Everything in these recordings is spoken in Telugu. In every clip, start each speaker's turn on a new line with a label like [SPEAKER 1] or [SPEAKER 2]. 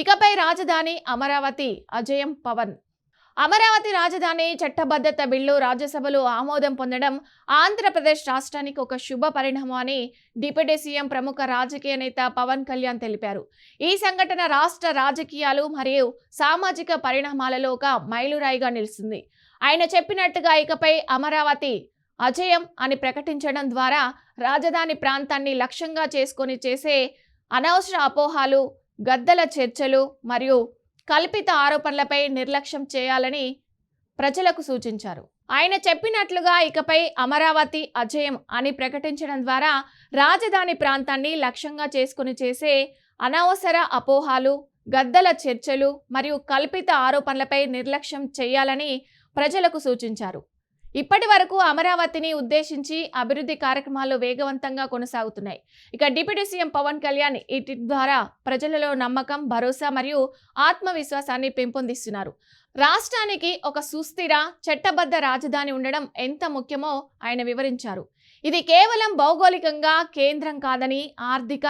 [SPEAKER 1] ఇకపై రాజధాని అమరావతి అజయం పవన్. అమరావతి రాజధాని చట్టబద్ధత బిల్లు రాజ్యసభలో ఆమోదం పొందడం ఆంధ్రప్రదేశ్ రాష్ట్రానికి ఒక శుభ పరిణామం అని డిప్యూటీ సీఎం ప్రముఖ రాజకీయ నేత పవన్ కళ్యాణ్ తెలిపారు. ఈ సంఘటన రాష్ట్ర రాజకీయాలు మరియు సామాజిక పరిణామాలలో ఒక మైలురాయిగా నిలుస్తుంది. ఆయన చెప్పినట్టుగా ఇకపై అమరావతి అజయం అని ప్రకటించడం ద్వారా రాజధాని ప్రాంతాన్ని లక్ష్యంగా చేసుకొని చేసే అనవసర అపోహాలు, గద్దల చర్చలు మరియు కల్పిత ఆరోపణలపై నిర్లక్ష్యం చేయాలని ప్రజలకు సూచించారు. ఆయన చెప్పినట్లుగా ఇకపై అమరావతి అజయం అని ప్రకటించడం ద్వారా రాజధాని ప్రాంతాన్ని లక్ష్యంగా చేసుకుని చేసే అనవసర అపోహాలు, గద్దల చర్చలు మరియు కల్పిత ఆరోపణలపై నిర్లక్ష్యం చేయాలని ప్రజలకు సూచించారు. ఇప్పటి వరకు అమరావతిని ఉద్దేశించి అభివృద్ధి కార్యక్రమాలు వేగవంతంగా కొనసాగుతున్నాయి. ఇక డిప్యూటీ సీఎం పవన్ కళ్యాణ్ ఈ ట్వీట్ ద్వారా ప్రజలలో నమ్మకం, భరోసా మరియు ఆత్మవిశ్వాసాన్ని పెంపొందిస్తున్నారు. రాష్ట్రానికి ఒక సుస్థిర, చట్టబద్ధ రాజధాని ఉండడం ఎంత ముఖ్యమో ఆయన వివరించారు. ఇది కేవలం భౌగోళికంగా కేంద్రం కాదని, ఆర్థిక,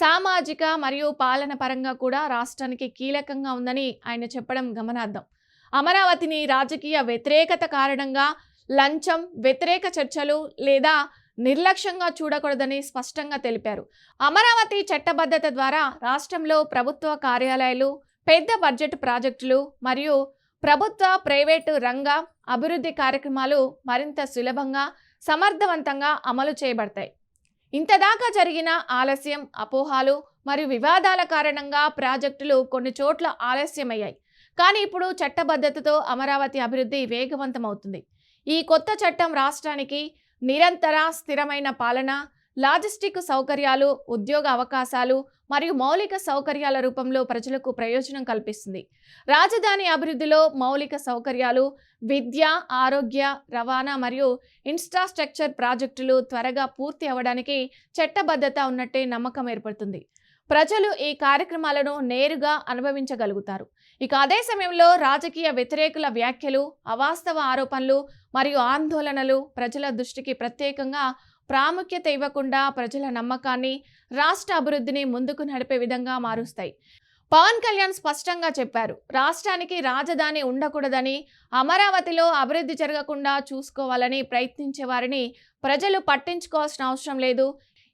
[SPEAKER 1] సామాజిక మరియు పాలన పరంగా కూడా రాష్ట్రానికి కీలకంగా ఉందని ఆయన చెప్పడం గమనార్హం. అమరావతిని రాజకీయ వ్యతిరేకత కారణంగా లంచం, వ్యతిరేక చర్చలు లేదా నిర్లక్ష్యంగా చూడకూడదని స్పష్టంగా తెలిపారు. అమరావతి చట్టబద్ధత ద్వారా రాష్ట్రంలో ప్రభుత్వ కార్యాలయాలు, పెద్ద బడ్జెట్ ప్రాజెక్టులు మరియు ప్రభుత్వ, ప్రైవేటు రంగ అభివృద్ధి కార్యక్రమాలు మరింత సులభంగా, సమర్థవంతంగా అమలు చేయబడతాయి. ఇంతదాకా జరిగిన ఆలస్యం, అపోహాలు మరియు వివాదాల కారణంగా ప్రాజెక్టులు కొన్ని చోట్ల ఆలస్యమయ్యాయి. కానీ ఇప్పుడు చట్టబద్ధతతో అమరావతి అభివృద్ధి వేగవంతమవుతుంది. ఈ కొత్త చట్టం రాష్ట్రానికి నిరంతర స్థిరమైన పాలన, లాజిస్టిక్ సౌకర్యాలు, ఉద్యోగ అవకాశాలు మరియు మౌలిక సౌకర్యాల రూపంలో ప్రజలకు ప్రయోజనం కల్పిస్తుంది. రాజధాని అభివృద్ధిలో మౌలిక సౌకర్యాలు, విద్య, ఆరోగ్య, రవాణా మరియు ఇన్ఫ్రాస్ట్రక్చర్ ప్రాజెక్టులు త్వరగా పూర్తి అవ్వడానికి చట్టబద్ధత ఉన్నట్టే నమ్మకం ఏర్పడుతుంది. ప్రజలు ఈ కార్యక్రమాలను నేరుగా అనుభవించగలుగుతారు. ఇక అదే సమయంలో రాజకీయ వ్యతిరేకుల వ్యాఖ్యలు, అవాస్తవ ఆరోపణలు మరియు ఆందోళనలు ప్రజల దృష్టికి ప్రత్యేకంగా ప్రాముఖ్యత ఇవ్వకుండా ప్రజల నమ్మకాన్ని, రాష్ట్ర అభివృద్ధిని ముందుకు నడిపే విధంగా మారుస్తాయి. పవన్ కళ్యాణ్ స్పష్టంగా చెప్పారు, రాష్ట్రానికి రాజధాని ఉండకూడదని, అమరావతిలో అభివృద్ధి జరగకుండా చూసుకోవాలని ప్రయత్నించే వారిని ప్రజలు పట్టించుకోవాల్సిన అవసరం లేదు.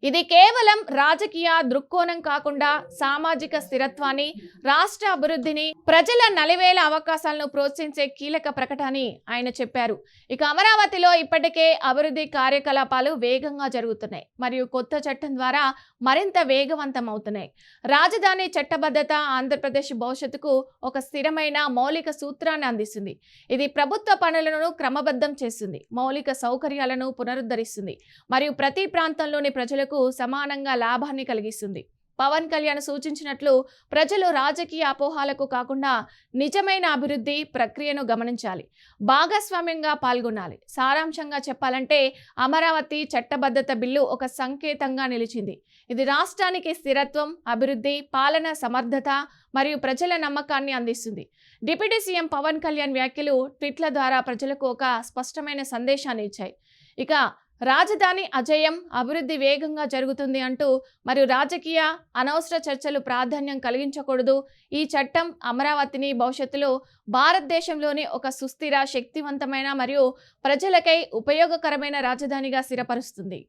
[SPEAKER 1] ఇది కేవలం రాజకీయ దృక్కోణం కాకుండా సామాజిక స్థిరత్వాన్ని, రాష్ట్ర అభివృద్ధిని, ప్రజల నలివేల అవకాశాలను ప్రోత్సహించే కీలక ప్రకటన అని ఆయన చెప్పారు. ఇక అమరావతిలో ఇప్పటికే అభివృద్ధి కార్యకలాపాలు వేగంగా జరుగుతున్నాయి మరియు కొత్త చట్టం ద్వారా మరింత వేగవంతం అవుతున్నాయి. రాజధాని చట్టబద్ధత ఆంధ్రప్రదేశ్ భవిష్యత్తుకు ఒక స్థిరమైన మౌలిక సూత్రాన్ని అందిస్తుంది. ఇది ప్రభుత్వ పనులను క్రమబద్ధం చేస్తుంది, మౌలిక సౌకర్యాలను పునరుద్ధరిస్తుంది మరియు ప్రతి ప్రాంతంలోని ప్రజలకు సమానంగా లాభాన్ని కలిగిస్తుంది. పవన్ కళ్యాణ్ సూచించినట్లు ప్రజలు రాజకీయ అపోహాలకు కాకుండా నిజమైన అభివృద్ధి ప్రక్రియను గమనించాలి, భాగస్వామ్యంగా పాల్గొనాలి. సారాంశంగా చెప్పాలంటే అమరావతి చట్టబద్ధత బిల్లు ఒక సంకేతంగా నిలిచింది. ఇది రాష్ట్రానికి స్థిరత్వం, అభివృద్ధి, పాలన సమర్థత మరియు ప్రజల నమ్మకాన్ని అందిస్తుంది. డిప్యూటీ సీఎం పవన్ కళ్యాణ్ వ్యాఖ్యలు ట్వీట్ల ద్వారా ప్రజలకు ఒక స్పష్టమైన సందేశాన్ని ఇచ్చాయి. ఇక రాజధాని అజయం, అభివృద్ధి వేగంగా జరుగుతుంది అంటూ మరియు రాజకీయ అనవసర చర్చలు ప్రాధాన్యం కలిగించకూడదు. ఈ చట్టం అమరావతిని భవిష్యత్తులో భారతదేశంలోని ఒక సుస్థిర, శక్తివంతమైన మరియు ప్రజలకై ఉపయోగకరమైన రాజధానిగా స్థిరపరుస్తుంది.